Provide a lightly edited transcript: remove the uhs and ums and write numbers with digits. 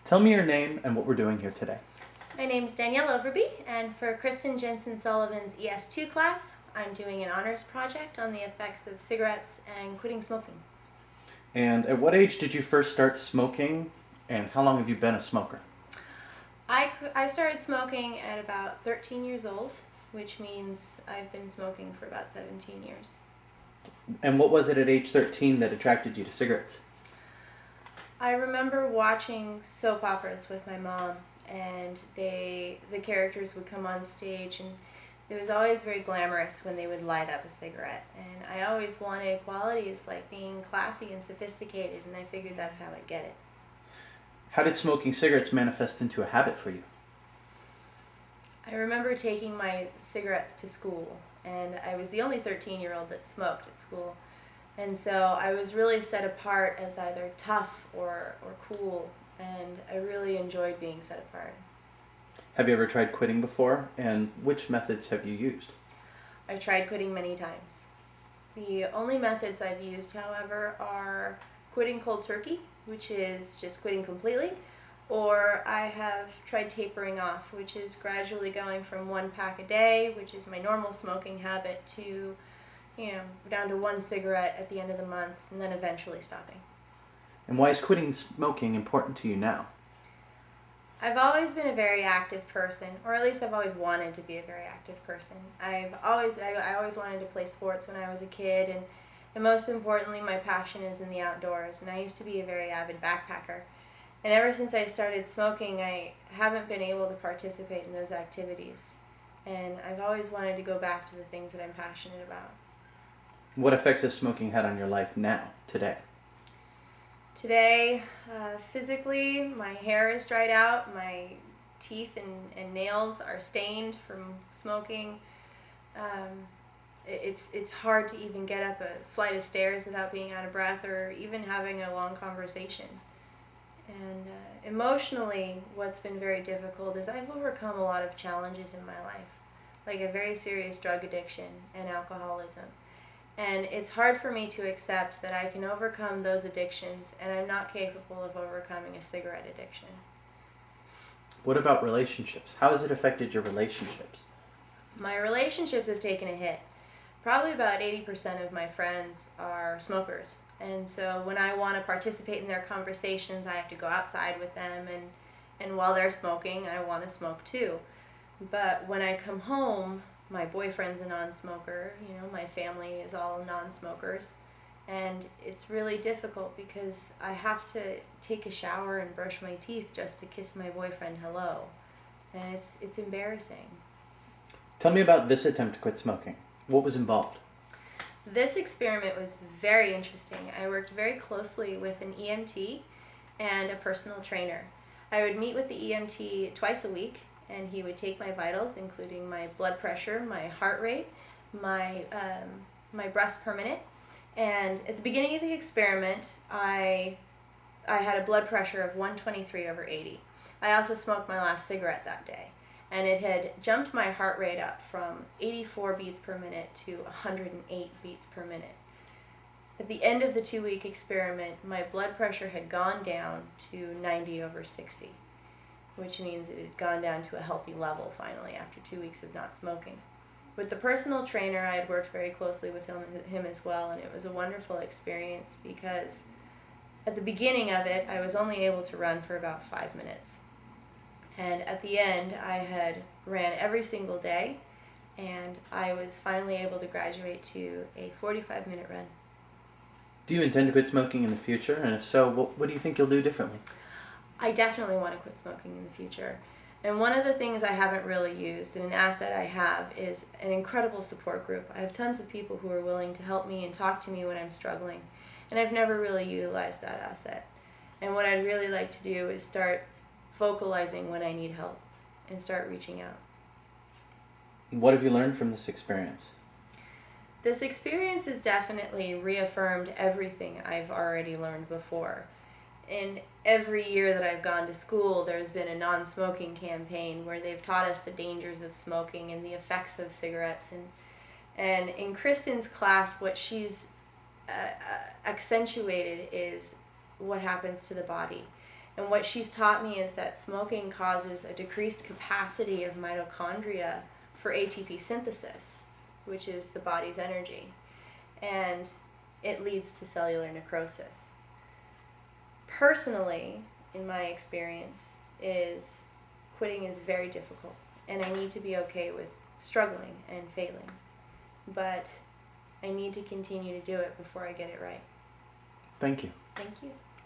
Tell me your name and what we're doing here today. My name's Danielle Overby, and for Kristen Jensen Sullivan's ES2 class, I'm doing an honors project on the effects of cigarettes and quitting smoking. And at what age did you first start smoking, and how long have you been a smoker? I started smoking at about 13 years old, which means I've been smoking for about 17 years. And what was it at age 13 that attracted you to cigarettes? I remember watching soap operas with my mom, and the characters would come on stage, and it was always very glamorous when they would light up a cigarette. And I always wanted qualities like being classy and sophisticated, and I figured that's how I'd get it. How did smoking cigarettes manifest into a habit for you? I remember taking my cigarettes to school, and I was the only 13-year-old that smoked at school. And so I was really set apart as either tough or cool, and I really enjoyed being set apart. Have you ever tried quitting before, and which methods have you used? I've tried quitting many times. The only methods I've used, however, are quitting cold turkey, which is just quitting completely, or I have tried tapering off, which is gradually going from 1 pack a day, which is my normal smoking habit, to down to 1 cigarette at the end of the month, and then eventually stopping. And why is quitting smoking important to you now? I've always been a very active person, or at least I've always wanted to be a very active person. I always wanted to play sports when I was a kid, and most importantly, my passion is in the outdoors, and I used to be a very avid backpacker. And ever since I started smoking, I haven't been able to participate in those activities. And I've always wanted to go back to the things that I'm passionate about. What effects has smoking had on your life now, today? Today, physically, my hair is dried out, my teeth and nails are stained from smoking. It's hard to even get up a flight of stairs without being out of breath or even having a long conversation. And emotionally, what's been very difficult is I've overcome a lot of challenges in my life, like a very serious drug addiction and alcoholism. And it's hard for me to accept that I can overcome those addictions and I'm not capable of overcoming a cigarette addiction. What about relationships? How has it affected your relationships? My relationships have taken a hit. Probably about 80% of my friends are smokers. And so when I want to participate in their conversations, I have to go outside with them, and while they're smoking, I want to smoke too. But when I come home, my boyfriend's a non-smoker, my family is all non-smokers, and it's really difficult because I have to take a shower and brush my teeth just to kiss my boyfriend hello, and it's embarrassing. Tell me about this attempt to quit smoking. What was involved? This experiment was very interesting. I worked very closely with an EMT and a personal trainer. I would meet with the EMT twice a week, and he would take my vitals, including my blood pressure, my heart rate, my breaths per minute. And at the beginning of the experiment, I had a blood pressure of 123/80. I also smoked my last cigarette that day, and it had jumped my heart rate up from 84 beats per minute to 108 beats per minute. At the end of the 2-week experiment, my blood pressure had gone down to 90/60. Which means it had gone down to a healthy level finally after 2 weeks of not smoking. With the personal trainer, I had worked very closely with him as well, and it was a wonderful experience because at the beginning of it, I was only able to run for about 5 minutes. And at the end, I had ran every single day, and I was finally able to graduate to a 45-minute run. Do you intend to quit smoking in the future? And if so, what do you think you'll do differently? I definitely want to quit smoking in the future. And one of the things I haven't really used, and an asset I have, is an incredible support group. I have tons of people who are willing to help me and talk to me when I'm struggling. And I've never really utilized that asset. And what I'd really like to do is start vocalizing when I need help and start reaching out. What have you learned from this experience? This experience has definitely reaffirmed everything I've already learned before. In every year that I've gone to school, there's been a non-smoking campaign where they've taught us the dangers of smoking and the effects of cigarettes. And in Kristen's class, what she's accentuated is what happens to the body. And what she's taught me is that smoking causes a decreased capacity of mitochondria for ATP synthesis, which is the body's energy, and it leads to cellular necrosis. Personally, in my experience, is quitting is very difficult, and I need to be okay with struggling and failing. But I need to continue to do it before I get it right. Thank you. Thank you.